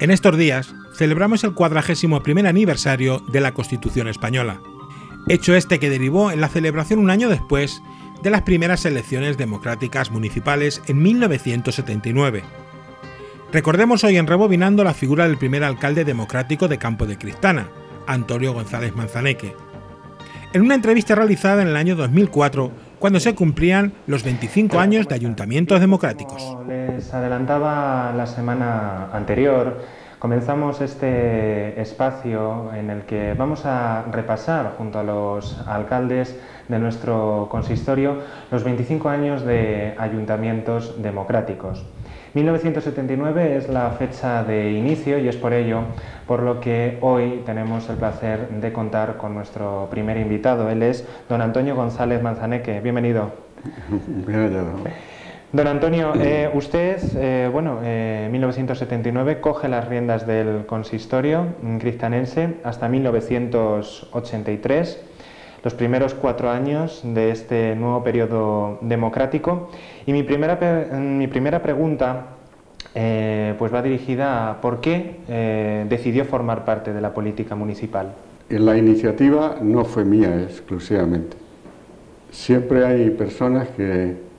En estos días celebramos el 41º aniversario de la Constitución española, hecho este que derivó en la celebración un año después de las primeras elecciones democráticas municipales en 1979. Recordemos hoy en Rebobinando la figura del primer alcalde democrático de Campo de Cristana, Antonio González Manzaneque. En una entrevista realizada en el año 2004, cuando se cumplían los 25 años de ayuntamientos democráticos. Como les adelantaba la semana anterior, comenzamos este espacio en el que vamos a repasar junto a los alcaldes de nuestro consistorio los 25 años de ayuntamientos democráticos. 1979 es la fecha de inicio y es por ello por lo que hoy tenemos el placer de contar con nuestro primer invitado. Él es don Antonio González Manzaneque. Bienvenido. Bien hallado. Don Antonio, usted, en 1979 coge las riendas del consistorio cristanense hasta 1983, los primeros 4 años de este nuevo periodo democrático. Y mi primera pregunta pues va dirigida a por qué decidió formar parte de la política municipal. La iniciativa no fue mía exclusivamente. Siempre hay personas que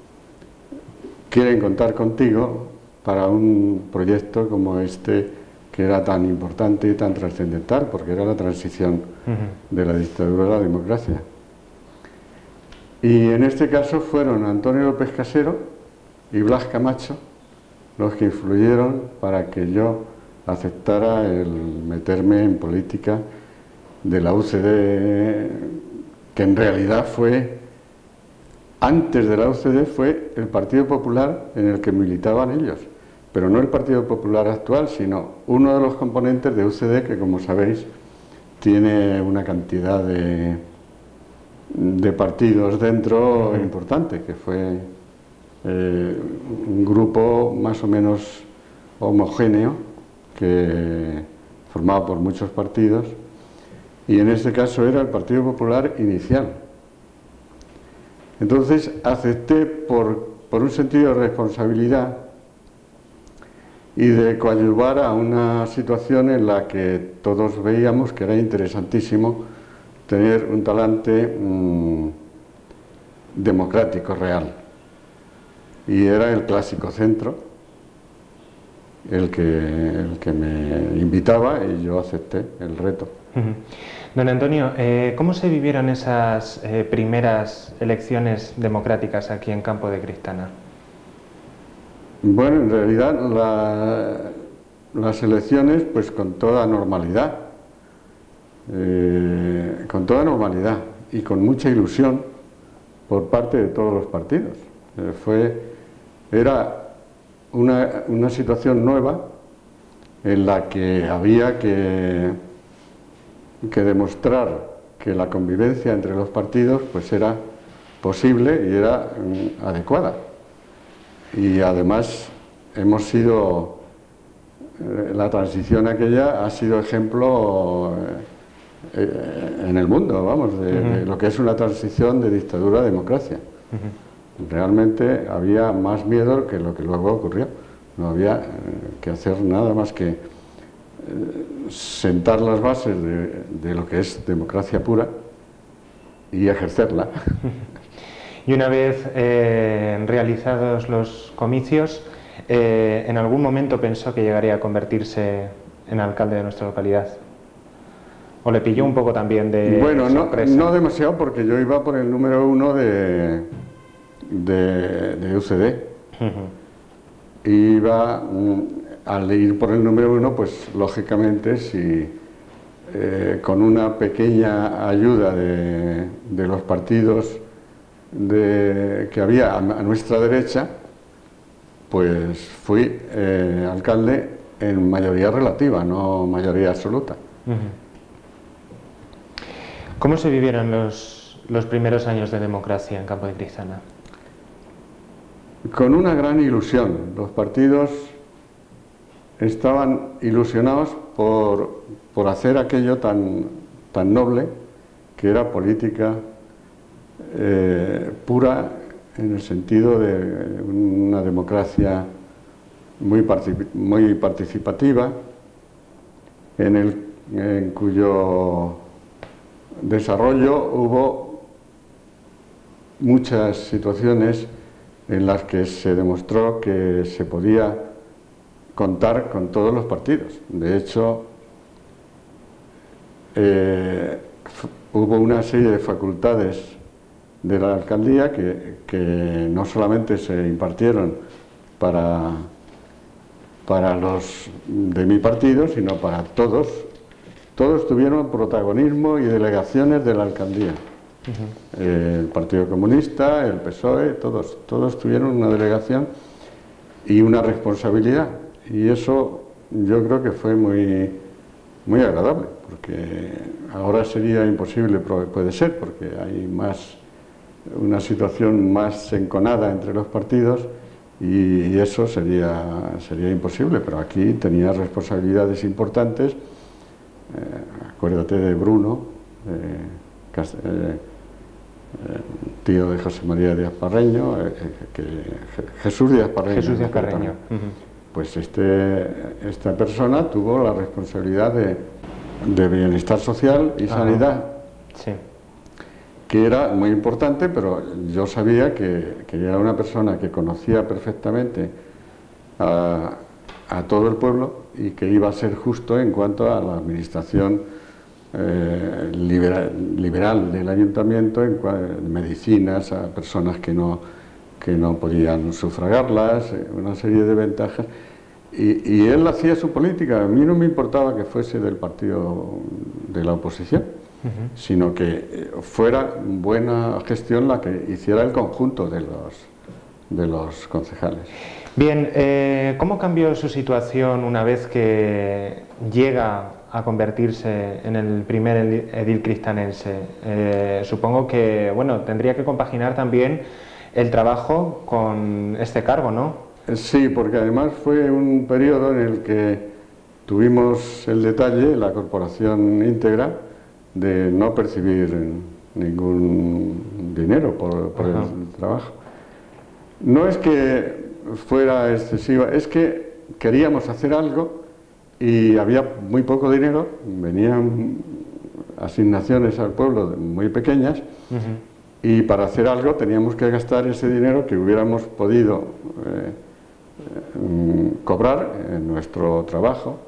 quieren contar contigo para un proyecto como este, que era tan importante y tan trascendental, porque era la transición de la dictadura a la democracia. Y en este caso fueron Antonio López Casero y Blas Camacho los que influyeron para que yo aceptara el meterme en política de la UCD, que en realidad fue, antes de la UCD fue el Partido Popular en el que militaban ellos, pero no el Partido Popular actual, sino uno de los componentes de UCD que, como sabéis, tiene una cantidad de partidos dentro importante, que fue un grupo más o menos homogéneo, que formado por muchos partidos, y en este caso era el Partido Popular inicial. Entonces acepté por un sentido de responsabilidad y de coadyuvar a una situación en la que todos veíamos que era interesantísimo tener un talante democrático real. Y era el Clásico Centro el que me invitaba y yo acepté el reto. Don Antonio, ¿cómo se vivieron esas primeras elecciones democráticas aquí en Campo de Cristana? Bueno, en realidad las elecciones pues con toda normalidad, y con mucha ilusión por parte de todos los partidos. Era una situación nueva en la que había que demostrar que la convivencia entre los partidos pues era posible y era adecuada. Y además hemos sido, la transición aquella ha sido ejemplo en el mundo, vamos, de lo que es una transición de dictadura a democracia. Realmente había más miedo que lo que luego ocurrió. No había que hacer nada más que sentar las bases de lo que es democracia pura y ejercerla. Y una vez realizados los comicios, ¿en algún momento pensó que llegaría a convertirse en alcalde de nuestra localidad? ¿O le pilló un poco también de sorpresa? No demasiado, porque yo iba por el número 1 de UCD. Iba, al ir por el número 1, pues lógicamente, si con una pequeña ayuda de los partidos que había a nuestra derecha, pues fui alcalde en mayoría relativa, no mayoría absoluta. ¿Cómo se vivieron los primeros años de democracia en Campo de Cristana? Con una gran ilusión. Los partidos estaban ilusionados por hacer aquello tan noble, que era política pura, en el sentido de una democracia muy participativa, en cuyo desarrollo hubo muchas situaciones en las que se demostró que se podía contar con todos los partidos. De hecho, hubo una serie de facultades de la alcaldía que no solamente se impartieron para los de mi partido, sino para todos. Todos tuvieron protagonismo y delegaciones de la alcaldía. El Partido Comunista, el PSOE, todos tuvieron una delegación y una responsabilidad. Y eso yo creo que fue muy agradable, porque ahora sería imposible, puede ser, porque hay una situación más enconada entre los partidos y eso sería imposible, pero aquí tenía responsabilidades importantes. Acuérdate de Bruno, tío de José María Díaz Parreño, Jesús Díaz Parreño. Jesús Díaz Parreño. Pues esta persona tuvo la responsabilidad de bienestar social y sanidad, sí, que era muy importante, pero yo sabía que era una persona que conocía perfectamente a todo el pueblo y que iba a ser justo en cuanto a la administración liberal del ayuntamiento, en medicinas a personas que no podían sufragarlas, una serie de ventajas. Y él hacía su política. A mí no me importaba que fuese del partido de la oposición, sino que fuera buena gestión la que hiciera el conjunto de los concejales. Bien, ¿cómo cambió su situación una vez que llega a convertirse en el primer edil cristanense? Supongo que, bueno, tendría que compaginar también el trabajo con este cargo, ¿no? Sí, porque además fue un periodo en el que tuvimos el detalle, la corporación íntegra, de no percibir ningún dinero por el trabajo. No es que fuera excesiva, es que queríamos hacer algo y había muy poco dinero, venían asignaciones al pueblo muy pequeñas, y para hacer algo teníamos que gastar ese dinero que hubiéramos podido cobrar en nuestro trabajo,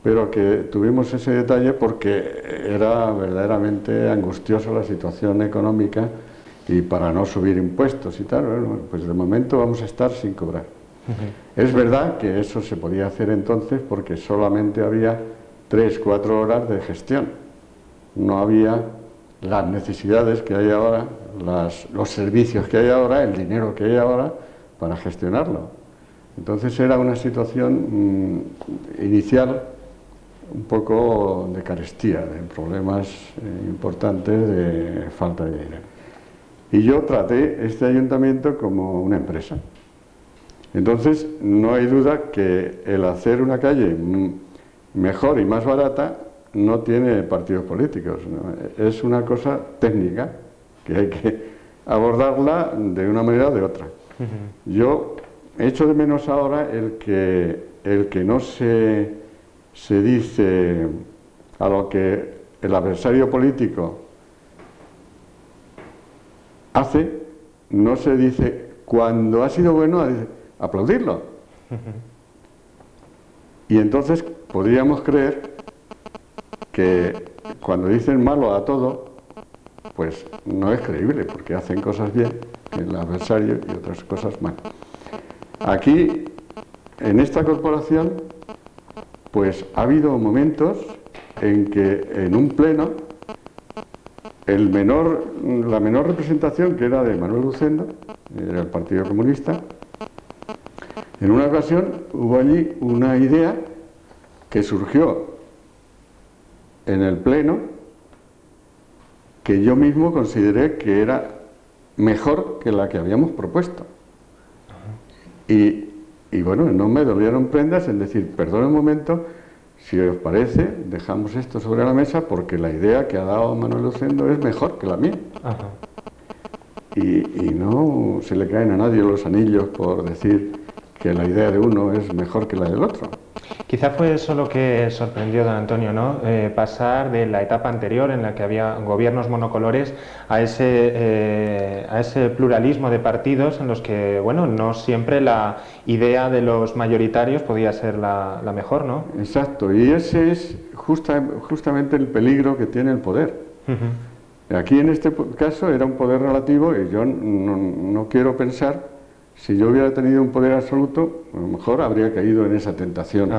pero que tuvimos ese detalle porque era verdaderamente angustiosa la situación económica, y para no subir impuestos y tal, bueno, pues de momento vamos a estar sin cobrar. Es verdad que eso se podía hacer entonces porque solamente había 3-4 horas de gestión, no había las necesidades que hay ahora, los servicios que hay ahora, el dinero que hay ahora para gestionarlo. Entonces era una situación inicial un poco de carestía, de problemas importantes de falta de dinero. Y yo traté este ayuntamiento como una empresa. Entonces no hay duda que el hacer una calle mejor y más barata no tiene partidos políticos, ¿no? Es una cosa técnica que hay que abordarla de una manera o de otra. Yo echo de menos ahora el que no se dice a lo que el adversario político hace, no se dice cuando ha sido bueno aplaudirlo. Y entonces podríamos creer que cuando dicen malo a todo, pues no es creíble, porque hacen cosas bien el adversario y otras cosas mal. Aquí, en esta corporación, pues ha habido momentos en que en un pleno la menor representación, que era de Manuel Lucendo, era el Partido Comunista, en una ocasión hubo allí una idea que surgió en el pleno que yo mismo consideré que era mejor que la que habíamos propuesto. Y bueno, no me dolieron prendas en decir, perdón un momento, si os parece, dejamos esto sobre la mesa porque la idea que ha dado Manuel Lucendo es mejor que la mía. Y no se le caen a nadie los anillos por decir que la idea de uno es mejor que la del otro. Quizá fue eso lo que sorprendió, don Antonio, ¿no? Pasar de la etapa anterior en la que había gobiernos monocolores a ese pluralismo de partidos en los que, bueno, no siempre la idea de los mayoritarios podía ser la mejor, ¿no? Exacto, y ese es justamente el peligro que tiene el poder. Aquí en este caso era un poder relativo y yo no quiero pensar, si yo hubiera tenido un poder absoluto, a lo mejor habría caído en esa tentación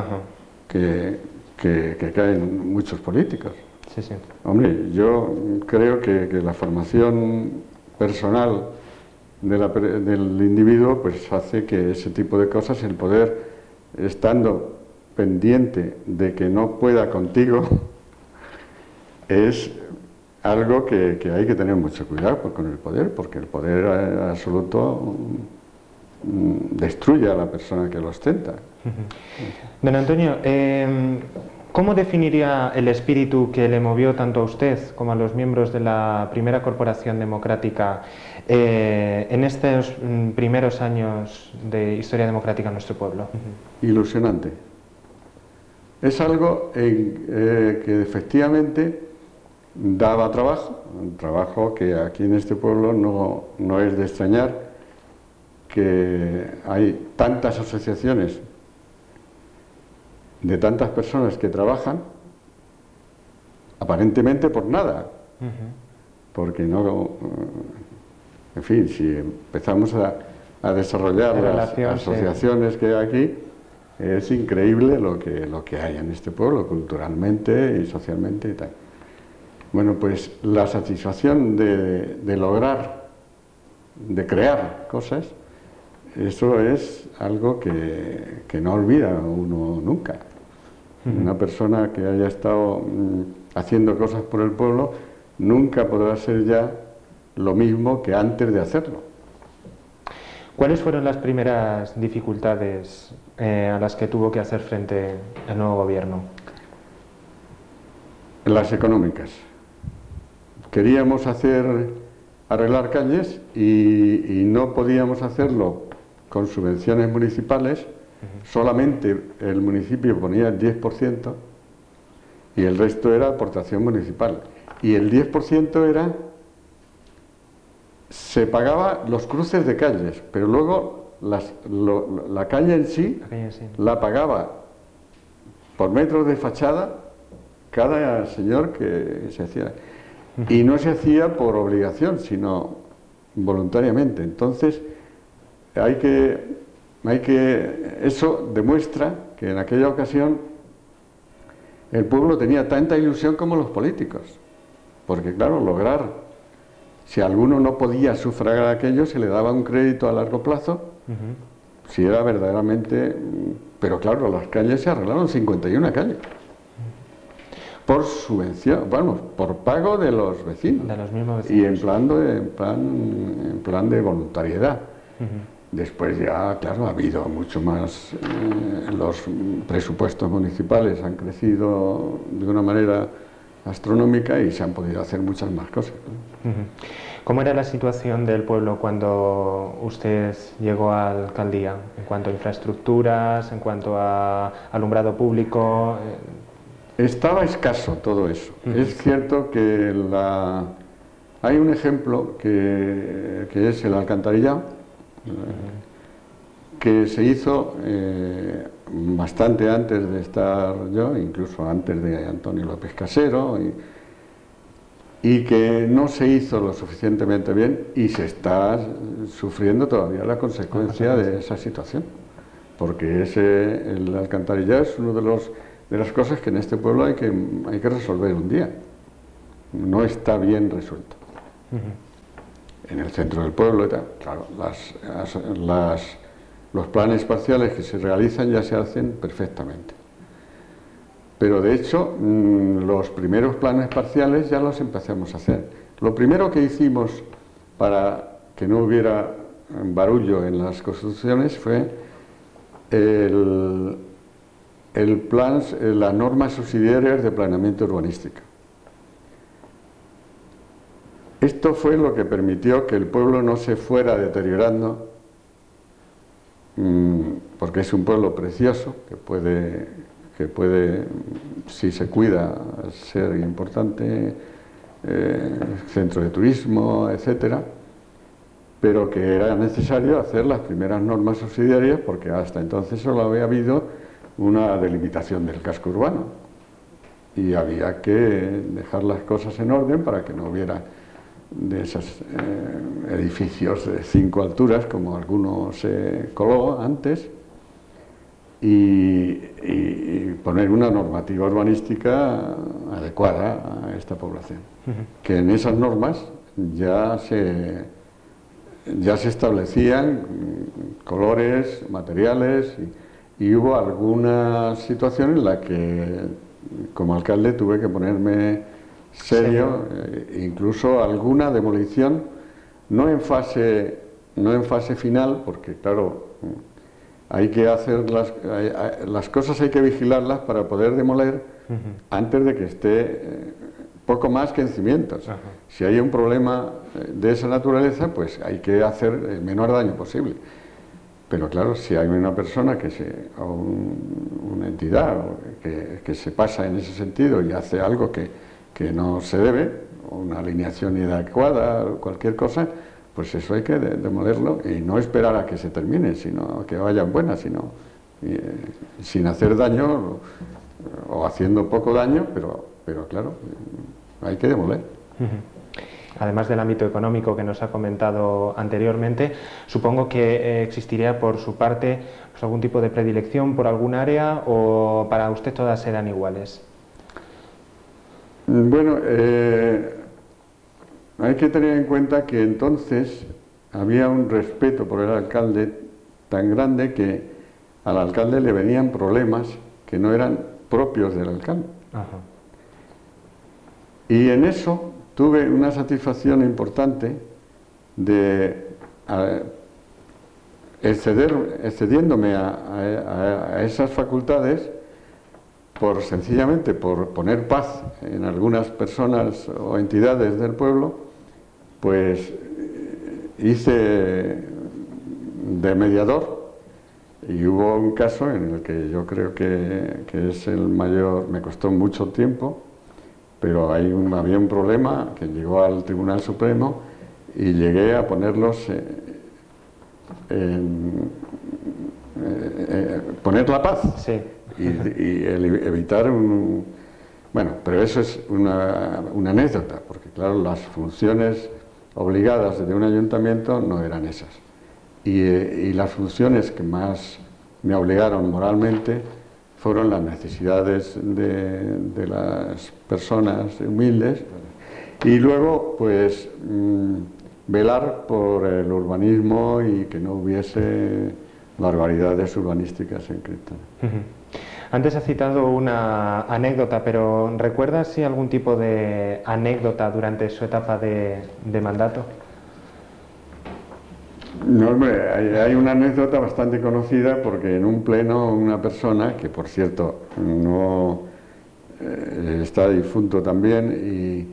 que caen muchos políticos. Sí, sí. Hombre, yo creo que la formación personal del individuo pues hace que ese tipo de cosas, el poder estando pendiente de que no pueda contigo, es algo que hay que tener mucho cuidado con el poder, porque el poder absoluto destruye a la persona que lo ostenta. Don Antonio, ¿cómo definiría el espíritu que le movió tanto a usted como a los miembros de la primera corporación democrática en estos primeros años de historia democrática en nuestro pueblo? Ilusionante. Es algo que efectivamente daba trabajo, un trabajo que aquí en este pueblo no es de extrañar, que hay tantas asociaciones de tantas personas que trabajan aparentemente por nada, porque no, en fin, si empezamos a desarrollar las asociaciones que hay aquí, es increíble lo que hay en este pueblo, culturalmente y socialmente y tal. Bueno, pues la satisfacción de lograr, de crear cosas, eso es algo que no olvida uno nunca. Una persona que haya estado haciendo cosas por el pueblo nunca podrá ser ya lo mismo que antes de hacerlo. ¿Cuáles fueron las primeras dificultades a las que tuvo que hacer frente el nuevo gobierno? Las económicas. Queríamos arreglar calles y no podíamos hacerlo con subvenciones municipales, solamente el municipio ponía el 10% y el resto era aportación municipal. Y el 10% se pagaba los cruces de calles, pero luego la calle en sí la pagaba por metros de fachada cada señor que se hacía. Y no se hacía por obligación, sino voluntariamente. Entonces, eso demuestra que en aquella ocasión el pueblo tenía tanta ilusión como los políticos. Porque claro, si alguno no podía sufragar aquello, se le daba un crédito a largo plazo, si era verdaderamente... Pero claro, las calles se arreglaron, 51 calles. Por subvención, vamos, por pago de los vecinos. De los mismos vecinos. Y en plan de voluntariedad. Después ya, claro, ha habido mucho más, los presupuestos municipales han crecido de una manera astronómica y se han podido hacer muchas más cosas, ¿no? ¿Cómo era la situación del pueblo cuando usted llegó a la alcaldía? En cuanto a infraestructuras, en cuanto a alumbrado público... Estaba escaso todo eso. Es cierto que hay un ejemplo que es el alcantarillado, que se hizo bastante antes de estar yo, incluso antes de Antonio López Casero, y que no se hizo lo suficientemente bien y se está sufriendo todavía la consecuencia de esa situación, porque el alcantarillado es uno de las cosas que en este pueblo hay que resolver un día. No está bien resuelto. En el centro del pueblo y tal, claro, los planes parciales que se realizan ya se hacen perfectamente. Pero de hecho, los primeros planes parciales ya los empezamos a hacer. Lo primero que hicimos para que no hubiera barullo en las construcciones fue las normas subsidiarias de planeamiento urbanístico. Esto fue lo que permitió que el pueblo no se fuera deteriorando porque es un pueblo precioso que puede, si se cuida, ser importante, centro de turismo, etcétera, pero que era necesario hacer las primeras normas subsidiarias porque hasta entonces solo había habido una delimitación del casco urbano y había que dejar las cosas en orden para que no hubiera de esos edificios de 5 alturas como algunos se coló antes y poner una normativa urbanística adecuada a esta población. Que en esas normas ya se establecían colores, materiales y hubo alguna situación en la que como alcalde tuve que ponerme serio, incluso alguna demolición, no en fase final, porque claro, hay que hacer las cosas, hay que vigilarlas para poder demoler antes de que esté poco más que en cimientos. Si hay un problema de esa naturaleza, pues hay que hacer el menor daño posible. Pero claro, si hay una persona o una entidad que se pasa en ese sentido y hace algo que no se debe, o una alineación inadecuada, o cualquier cosa, pues eso hay que demolerlo y no esperar a que se termine, sino a que vayan buenas, sino sin hacer daño o haciendo poco daño, pero claro, hay que demoler. Además del ámbito económico que nos ha comentado anteriormente, supongo que existiría por su parte pues, algún tipo de predilección por algún área o para usted todas eran iguales. Bueno, hay que tener en cuenta que entonces había un respeto por el alcalde tan grande que al alcalde le venían problemas que no eran propios del alcalde. Y en eso tuve una satisfacción importante de excediéndome a esas facultades sencillamente por poner paz en algunas personas o entidades del pueblo, pues hice de mediador y hubo un caso en el que yo creo que es el mayor, me costó mucho tiempo, pero había un problema que llegó al Tribunal Supremo y llegué a ponerlos poner la paz. Sí. Y evitar bueno, pero eso es una anécdota, porque claro, las funciones obligadas de un ayuntamiento no eran esas. Y las funciones que más me obligaron moralmente fueron las necesidades de las personas humildes y luego, pues, velar por el urbanismo y que no hubiese barbaridades urbanísticas en Cripta. Antes ha citado una anécdota, pero ¿recuerda si algún tipo de anécdota durante su etapa de mandato? No, hombre, hay una anécdota bastante conocida porque en un pleno una persona, que por cierto no está difunto también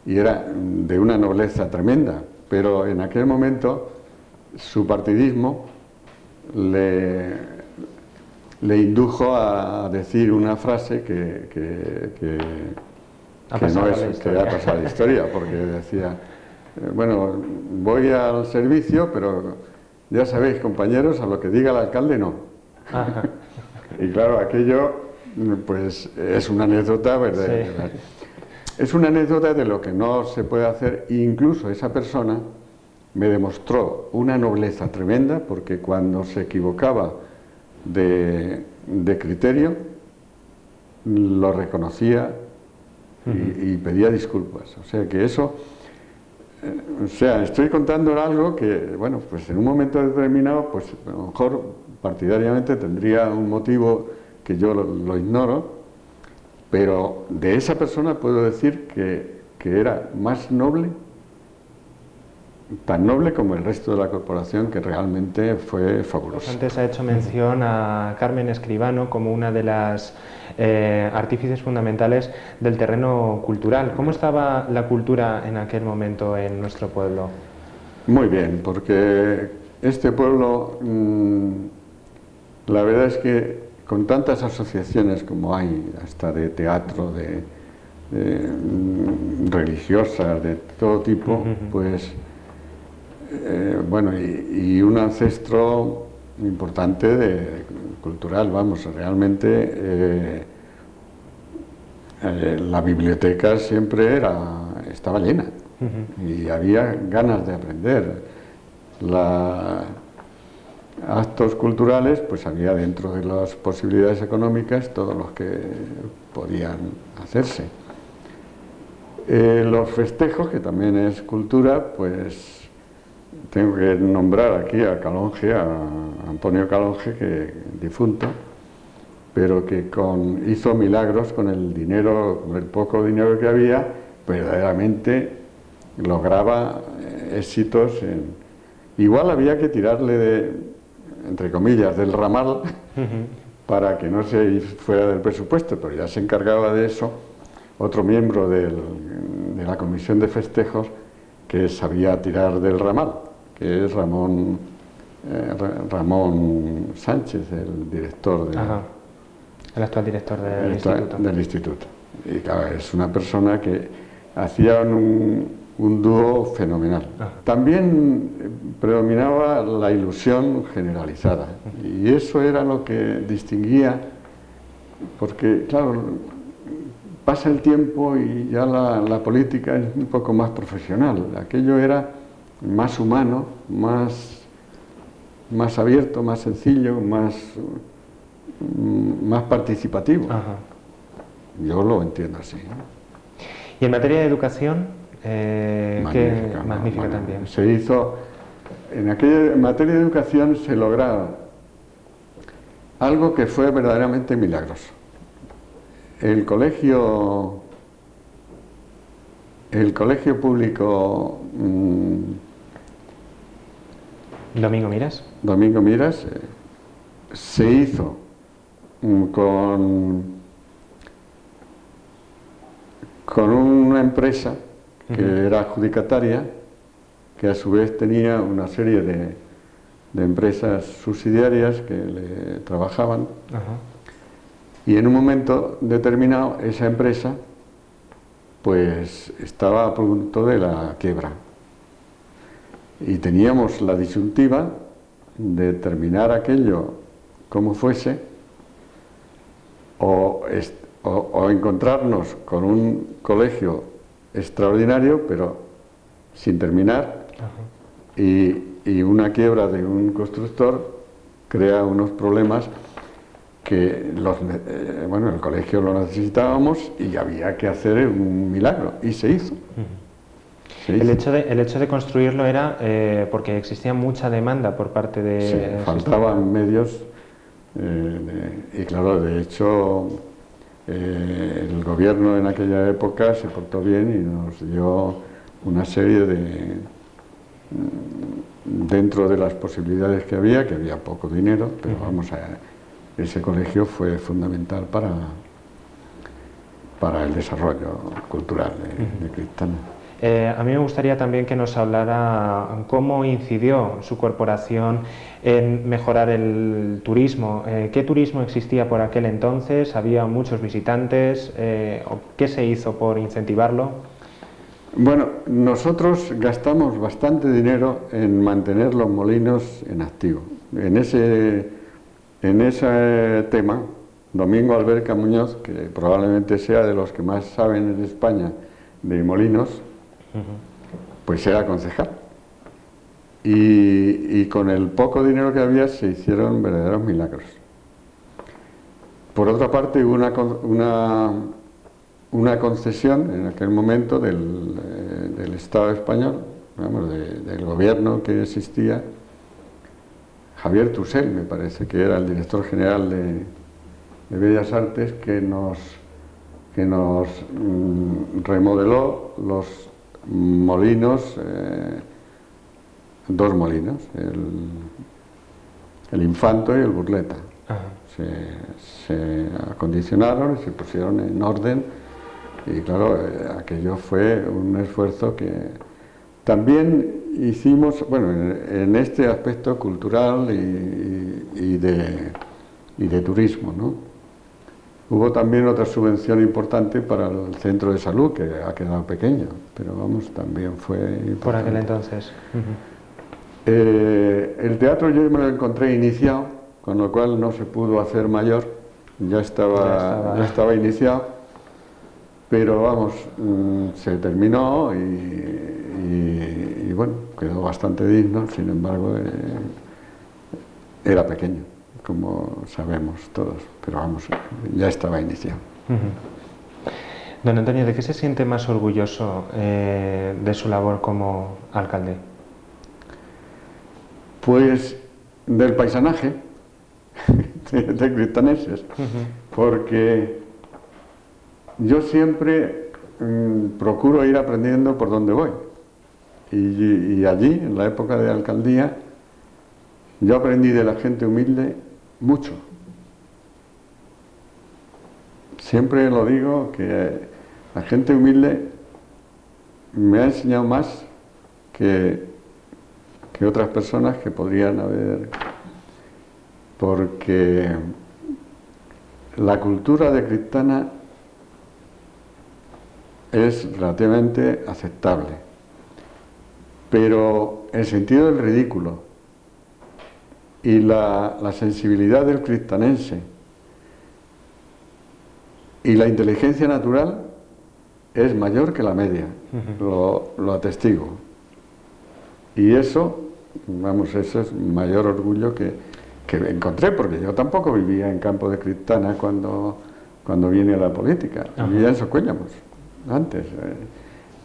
y era de una nobleza tremenda, pero en aquel momento su partidismo le indujo a decir una frase que ha pasado a la historia, porque decía, bueno, voy al servicio, pero ya sabéis, compañeros, a lo que diga el alcalde no. Y claro, aquello pues es una anécdota, ¿verdad? Sí. Es una anécdota de lo que no se puede hacer, incluso esa persona me demostró una nobleza tremenda, porque cuando se equivocaba de criterio, lo reconocía y pedía disculpas. O sea que eso, estoy contando algo que, bueno, pues en un momento determinado, pues a lo mejor partidariamente tendría un motivo que yo lo ignoro, pero de esa persona puedo decir que era más noble, tan noble como el resto de la corporación, que realmente fue fabuloso. Antes ha hecho mención a Carmen Escribano como una de las artífices fundamentales del terreno cultural. ¿Cómo estaba la cultura en aquel momento en nuestro pueblo? Muy bien, porque este pueblo La verdad es que con tantas asociaciones como hay, hasta de teatro, religiosas, de todo tipo, pues bueno, y un ancestro importante cultural, vamos, realmente la biblioteca siempre estaba llena y había ganas de aprender. Actos culturales, pues había dentro de las posibilidades económicas todos los que podían hacerse. Los festejos, que también es cultura, pues tengo que nombrar aquí a Calonge, a Antonio Calonge, que difunto, pero que hizo milagros con el dinero, con el poco dinero que había, verdaderamente lograba éxitos. Igual había que tirarle entre comillas, del ramal para que no se fuera del presupuesto, pero ya se encargaba de eso otro miembro de la comisión de festejos que sabía tirar del ramal, que es Ramón Sánchez, el director el actual director del instituto. Y claro, es una persona que hacía un dúo fenomenal. También predominaba la ilusión generalizada, y eso era lo que distinguía, porque claro, pasa el tiempo y ya la política es un poco más profesional. Aquello era más humano, más abierto, más sencillo, más participativo. Yo lo entiendo así. Y en materia de educación, magnífica también. Se hizo, en materia de educación se lograba algo que fue verdaderamente milagroso. El colegio público Domingo Miras se hizo con una empresa que era adjudicataria, que a su vez tenía una serie de empresas subsidiarias que le trabajaban. Y en un momento determinado esa empresa pues estaba a punto de la quiebra, y teníamos la disyuntiva de terminar aquello como fuese o encontrarnos con un colegio extraordinario pero sin terminar, y una quiebra de un constructor crea unos problemas que el colegio lo necesitábamos y había que hacer un milagro, y se hizo. El hecho de construirlo era porque existía mucha demanda por parte de... Sí, faltaban medios, y claro, de hecho el gobierno en aquella época se portó bien y nos dio una serie dentro de las posibilidades que había poco dinero, pero ese colegio fue fundamental para el desarrollo cultural de Criptana. A mí me gustaría también que nos hablara cómo incidió su corporación en mejorar el turismo. ¿Qué turismo existía por aquel entonces? ¿Había muchos visitantes? ¿Qué se hizo por incentivarlo? Bueno, nosotros gastamos bastante dinero en mantener los molinos en activo. En ese tema, Domingo Alberca Muñoz, que probablemente sea de los que más saben en España de molinos, pues era concejal, y con el poco dinero que había se hicieron verdaderos milagros. Por otra parte, hubo una concesión en aquel momento del Estado español, del gobierno que existía. Javier Tusell, me parece que era el director general de Bellas Artes, que nos remodeló los molinos, dos molinos, el Infanto y el Burleta. Se acondicionaron y se pusieron en orden, y claro, aquello fue un esfuerzo que también hicimos, en este aspecto cultural y y de turismo, ¿no? Hubo también otra subvención importante para el centro de salud, que ha quedado pequeño, pero vamos, también fue importante. Por aquel entonces. El teatro yo me lo encontré iniciado, con lo cual no se pudo hacer mayor, ya estaba iniciado, pero vamos, se terminó y bueno, quedó bastante digno, sin embargo, era pequeño, como sabemos todos, pero vamos, ya estaba iniciado. Don Antonio, ¿de qué se siente más orgulloso de su labor como alcalde? Pues del paisanaje de Cristaneses, porque yo siempre procuro ir aprendiendo por donde voy, y allí, en la época de alcaldía, yo aprendí de la gente humilde mucho. Siempre lo digo, que la gente humilde me ha enseñado más que otras personas que podrían haber, porque la cultura de Cristana es relativamente aceptable, pero el sentido del ridículo y la sensibilidad del cristanense y la inteligencia natural es mayor que la media, lo atestigo. Y eso, vamos, eso es mayor orgullo que encontré, porque yo tampoco vivía en Campo de Cristana cuando vine a la política, vivía en Socuéllamos, antes.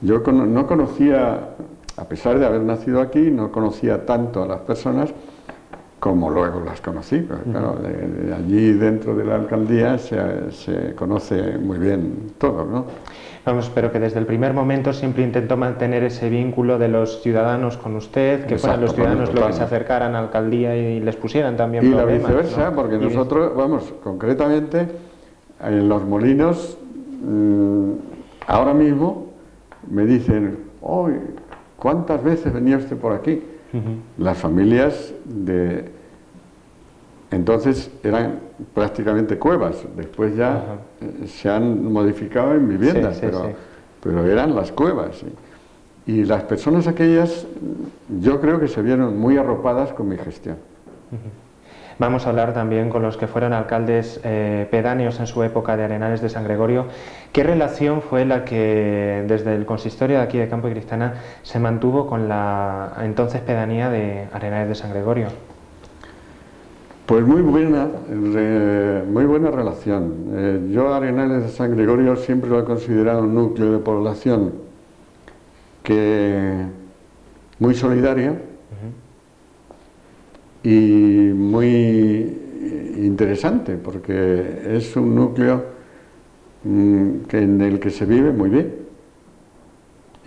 Yo no conocía, a pesar de haber nacido aquí, no conocía tanto a las personas como luego las conocí. Pero, claro, allí dentro de la alcaldía se conoce muy bien todo, ¿no? Vamos, pero que desde el primer momento siempre intentó mantener ese vínculo de los ciudadanos con usted, que fueran los ciudadanos los que se acercaran a la alcaldía y les pusieran también problemas. Y la viceversa, ¿no? Porque nosotros, vamos, concretamente, en Los Molinos, ahora mismo me dicen, ¡oh, cuántas veces venía usted por aquí! Las familias de entonces eran prácticamente cuevas, después ya se han modificado en viviendas, pero eran las cuevas. Y las personas aquellas, yo creo que se vieron muy arropadas con mi gestión. Vamos a hablar también con los que fueron alcaldes pedáneos en su época de Arenales de San Gregorio. ¿Qué relación fue la que desde el consistorio de aquí de Campo de Cristana se mantuvo con la entonces pedanía de Arenales de San Gregorio? Pues muy buena relación. Yo Arenales de San Gregorio siempre lo he considerado un núcleo de población muy solidaria y muy interesante, porque es un núcleo en el que se vive muy bien,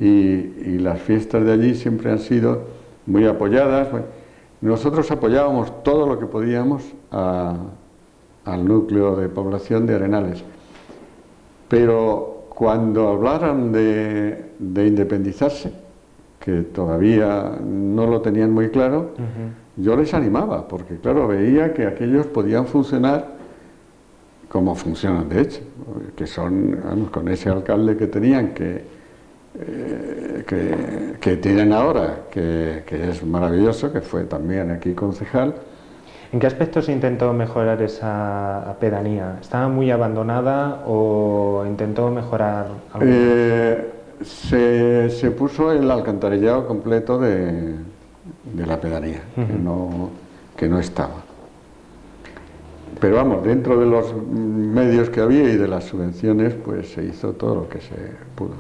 y las fiestas de allí siempre han sido muy apoyadas. Nosotros apoyábamos todo lo que podíamos al núcleo de población de Arenales, pero cuando hablaran de independizarse, que todavía no lo tenían muy claro, yo les animaba, porque claro, veía que aquellos podían funcionar como funcionan de hecho, que son, vamos, con ese alcalde que tenían, que tienen ahora, que es maravilloso, que fue también aquí concejal. ¿En qué aspectos intentó mejorar esa pedanía? ¿Estaba muy abandonada o intentó mejorar algo? Se puso el alcantarillado completo de la pedanía, que no estaba. Pero vamos, dentro de los medios que había y de las subvenciones, pues se hizo todo lo que se pudo.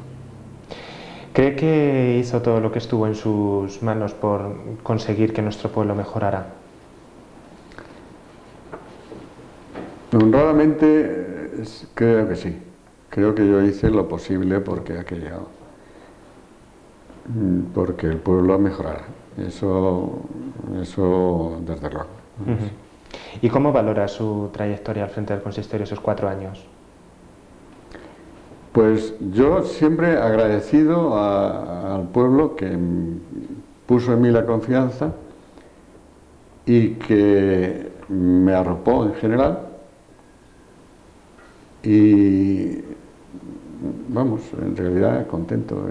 ¿Cree que hizo todo lo que estuvo en sus manos por conseguir que nuestro pueblo mejorara? Honradamente, creo que sí. Creo que yo hice lo posible porque el pueblo mejorara. Eso desde luego. ¿Y cómo valora su trayectoria al frente del consistorio, esos 4 años? Pues yo siempre agradecido al pueblo que puso en mí la confianza y que me arropó en general y, vamos, en realidad contento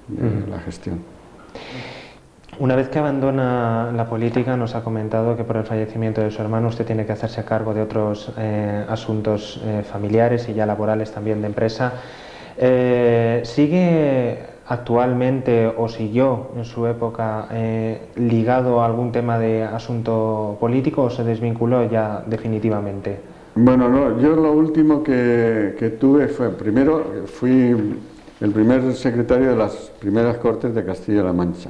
de la gestión. Una vez que abandona la política, nos ha comentado que por el fallecimiento de su hermano usted tiene que hacerse cargo de otros asuntos familiares y ya laborales también de empresa. ¿Sigue actualmente o siguió en su época ligado a algún tema de asunto político o se desvinculó ya definitivamente? Bueno, no, yo lo último que tuve fue, primero fui el primer secretario de las primeras Cortes de Castilla-La Mancha.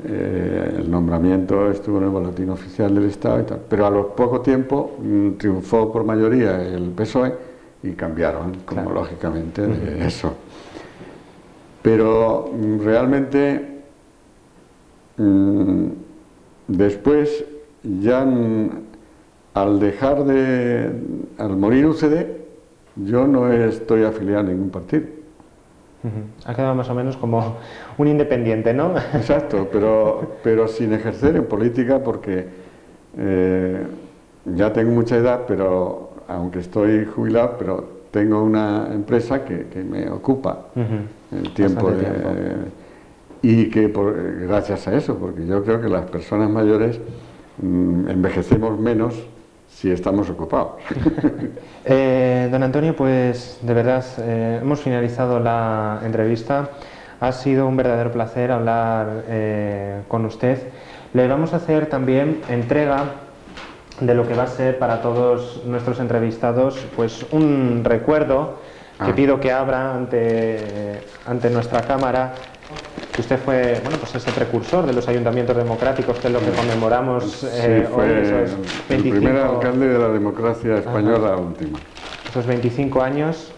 El nombramiento estuvo en el boletín oficial del Estado y tal, pero a lo poco tiempo triunfó por mayoría el PSOE y cambiaron, como claro, lógicamente, de eso. Pero realmente después ya al morir UCD, yo no estoy afiliado a ningún partido. Ha quedado más o menos como un independiente, ¿no? Exacto, pero sin ejercer en política porque ya tengo mucha edad, pero aunque estoy jubilado, pero tengo una empresa que me ocupa el tiempo, y que gracias a eso, porque yo creo que las personas mayores envejecemos menos si estamos ocupados. Don Antonio, pues de verdad hemos finalizado la entrevista. Ha sido un verdadero placer hablar con usted. Le vamos a hacer también entrega de lo que va a ser para todos nuestros entrevistados pues un recuerdo que pido que abra ante nuestra cámara. Usted fue, bueno, pues ese precursor de los ayuntamientos democráticos, que es lo que conmemoramos sí, fue hoy, esos 25... el primer alcalde de la democracia española última. Esos 25 años.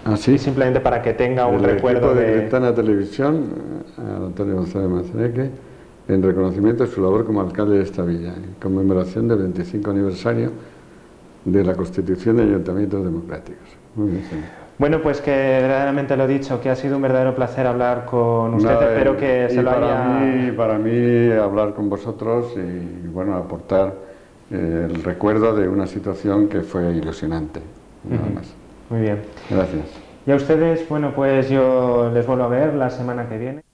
¿Ah, sí? Y simplemente para que tenga un recuerdo de Ventana Televisión, a Antonio González Manzaneque, en reconocimiento de su labor como alcalde de esta villa, en conmemoración del 25 aniversario de la Constitución de Ayuntamientos Democráticos. Muy bien, señor. Bueno, pues que verdaderamente lo he dicho, que ha sido un verdadero placer hablar con usted. Espero que se lo haya... Para mí hablar con vosotros y bueno, aportar el recuerdo de una situación que fue ilusionante, nada más. Muy bien. Gracias. Y a ustedes, bueno, pues yo les vuelvo a ver la semana que viene.